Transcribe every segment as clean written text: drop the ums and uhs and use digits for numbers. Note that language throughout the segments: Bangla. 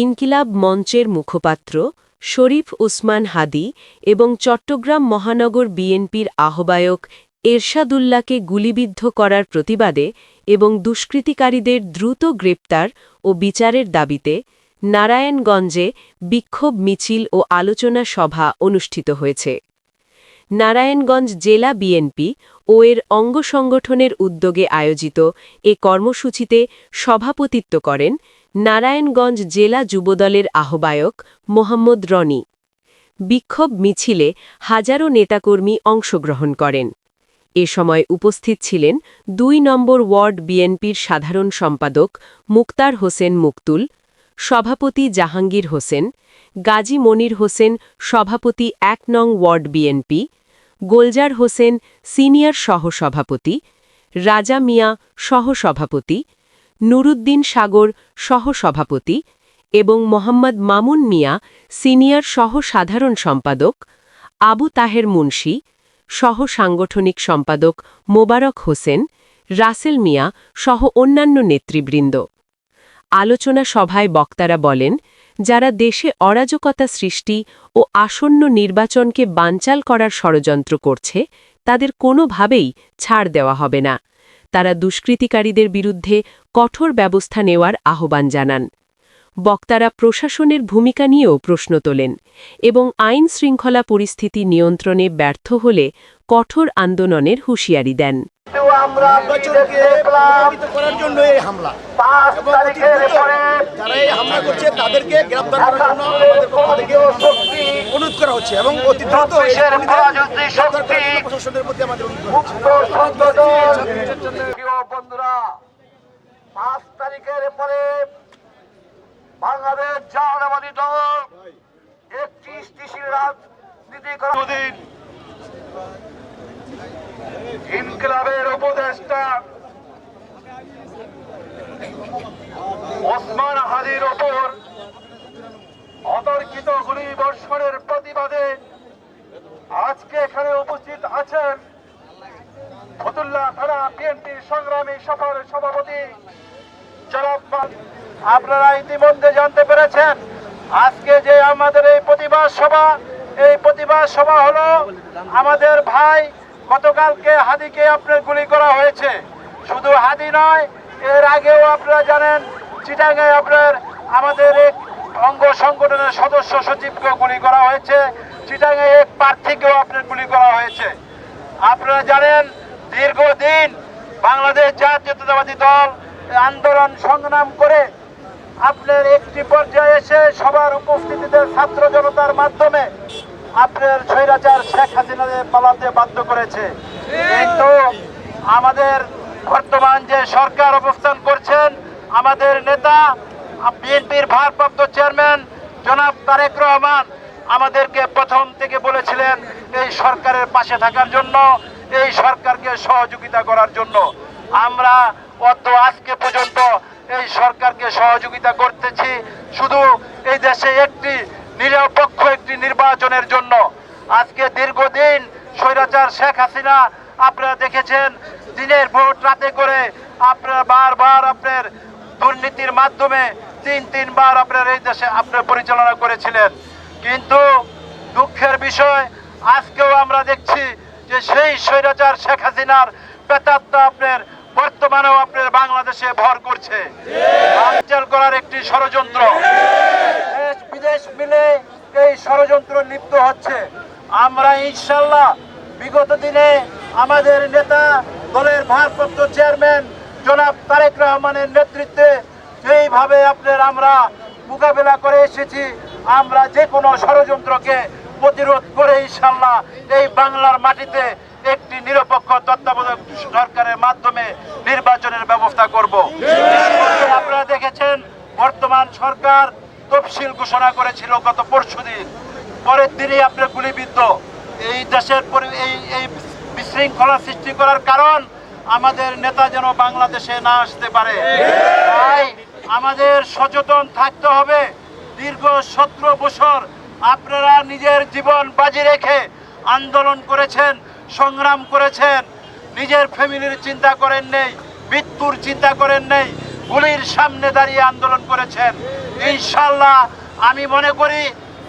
ইনকিলাব মঞ্চের মুখপাত্র শরীফ ওসমান হাদী এবং চট্টগ্রাম মহানগর বিএনপির আহ্বায়ক এরশাদুল্লাহকে গুলিবিদ্ধ করার প্রতিবাদে এবং দুষ্কৃতিকারীদের দ্রুত গ্রেপ্তার ও বিচারের দাবিতে নারায়ণগঞ্জে বিক্ষোভ মিছিল ও আলোচনা সভা অনুষ্ঠিত হয়েছে। নারায়ণগঞ্জ জেলা বিএনপি ও এর অঙ্গ সংগঠনের উদ্যোগে আয়োজিত এ কর্মসূচিতে সভাপতিত্ব করেন নারায়ণগঞ্জ জেলা যুবদলের আহ্বায়ক মোহাম্মদ রনি। বিক্ষোভ মিছিলে হাজারো নেতাকর্মী অংশগ্রহণ করেন। এ সময় উপস্থিত ছিলেন ২ নম্বর ওয়ার্ড বিএনপির সাধারণ সম্পাদক মুক্তার হোসেন মুকতুল, সভাপতি জাহাঙ্গীর হোসেন, গাজী মনির হোসেন সভাপতি ১ নং ward BNP, Golzar Hossain senior সহসভাপতি, রাজা মিয়া সহসভাপতি, নুরুদ্দিন সাগর সহসভাপতি এবং মোহাম্মদ মামুন মিয়া সিনিয়র সহ-সাধারণ সম্পাদক, আবু তাহের মুন্সি সহ সাংগঠনিক সম্পাদক মোবারক হোসেন, রাসেল মিয়া সহ অন্যান্য নেতৃবৃন্দ। আলোচনা সভায় বক্তারা বলেন, যারা দেশে অরাজকতা সৃষ্টি ও আসন্ন নির্বাচনকে বানচাল করার ষড়যন্ত্র করছে তাদের কোনোভাবেই ছাড় দেওয়া হবে না। তারা দুষ্কৃতিকারীদের বিরুদ্ধে কঠোর ব্যবস্থা নেওয়ার আহ্বান জানান। বক্তারা প্রশাসনের ভূমিকা নিয়েও প্রশ্ন তোলেন এবং আইন শৃঙ্খলা পরিস্থিতি নিয়ন্ত্রণে ব্যর্থ হলে কঠোর আন্দোলনের হুঁশিয়ারি দেন। অনুরোধ করা হচ্ছে এবং অতি দ্রুত বন্ধুরা ৫ তারিখের পরে বাংলাদেশ জাতীয়তাবাদী দল একটি স্থিতিশীল রাজনীতি করার ইনকিলাবের উপদেষ্টা ওসমান হাদীর ওপর অতর্কিত গুলিবর্ষণের প্রতিবাদে আজকে এখানে উপস্থিত আছেন ফতুল্লাহ থানা বিএনপির সংগ্রামী সভার সভাপতি জনাব। আপনারা ইতিমধ্যে জানতে পেরেছেন আজকে যে আমাদের এই প্রতিবাদ সভা হলো আমাদের ভাই গতকালকে হাদীকে আপনার গুলি করা হয়েছে। শুধু হাদী নয়, এর আগেও আপনারা জানেন চিটাঙ্গে আপনার আমাদের এক অঙ্গ সংগঠনের সদস্য সচিবকে গুলি করা হয়েছে, চিটাঙ্গে এক প্রার্থীকেও আপনার গুলি করা হয়েছে। আপনারা জানেন দীর্ঘদিন বাংলাদেশ জাতীয়তাবাদী দল আন্দোলন সংগ্রাম করে আপনার একটি পর্যায়ে এসে সবার উপস্থিতিতে ছাত্র জনতার মাধ্যমে আপনার স্বৈরাচার শেখ হাসিনাকে পালাতে বাধ্য করেছে। কিন্তু আমাদের বর্তমান যে সরকার অবস্থান করছেন, আমাদের নেতা বিএনপির ভারপ্রাপ্ত চেয়ারম্যান জনাব তারেক রহমান আমাদেরকে প্রথম থেকে বলেছিলেন এই সরকারের পাশে থাকার জন্য, এই সরকারকে সহযোগিতা করার জন্য। আমরা আজকে পর্যন্ত এই সরকারকে সহযোগিতা করতেছি শুধু এই দেশে একটি নিরপেক্ষ একটি নির্বাচনের জন্য। আজকে দীর্ঘদিন স্বৈরাচার শেখ হাসিনা আপনারা দেখেছেন দিনের ভোট রাতে করে আপনারা বারবার আপনার দুর্নীতির মাধ্যমে তিনবার আপনার এই দেশে আপনার পরিচালনা করেছিলেন। কিন্তু দুঃখের বিষয় আজকেও আমরা দেখছি যে সেই স্বৈরাচার শেখ হাসিনার প্রেতাত্মা আপনার বর্তমানেও আপনার বাংলাদেশে ভর করছে। বানচাল করার একটি ষড়যন্ত্র, দেশ বিদেশ মিলে এই ষড়যন্ত্র লিপ্ত হচ্ছে। আমরা ইনশাল্লাহ বিগত দিনে আমাদের নেতা দলের ভারপ্রাপ্ত চেয়ারম্যান জনাব তারেক রহমানের নেতৃত্বে যেইভাবে আপনার আমরা মোকাবেলা করে এসেছি, আমরা যে কোনো ষড়যন্ত্রকে প্রতিরোধ করে ইনশাল্লাহ এই বাংলার মাটিতে একটি নিরপেক্ষ তত্ত্বাবধায়ক সরকারের মাধ্যমে নির্বাচনের ব্যবস্থা করব। আপনারা দেখেছেন বর্তমান সরকার তফসিল ঘোষণা করেছিল গত পরশুদিন, পরের দিনই আপনার গুলিবিদ্ধ। এই দেশের এই বিশৃঙ্খলা সৃষ্টি করার কারণ আমাদের নেতা যেন বাংলাদেশে না আসতে পারে। তাই আমাদের সচেতন থাকতে হবে। দীর্ঘ 17 বছর আপনারা নিজের জীবন বাজি রেখে আন্দোলন করেছেন, সংগ্রাম করেছেন, নিজের ফ্যামিলির চিন্তা করেন নেই, মৃত্যুর চিন্তা করেন নেই, গুলির সামনে দাঁড়িয়ে আন্দোলন করেছেন। ইনশাল্লাহ আমি মনে করি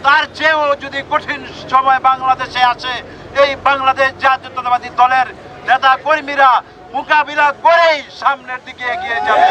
তার চেয়েও যদি কঠিন সময় বাংলাদেশে আসে, এই বাংলাদেশ জাতীয়তাবাদী দলের নেতা কর্মীরা মোকাবিলা করেই সামনের দিকে এগিয়ে যাবে।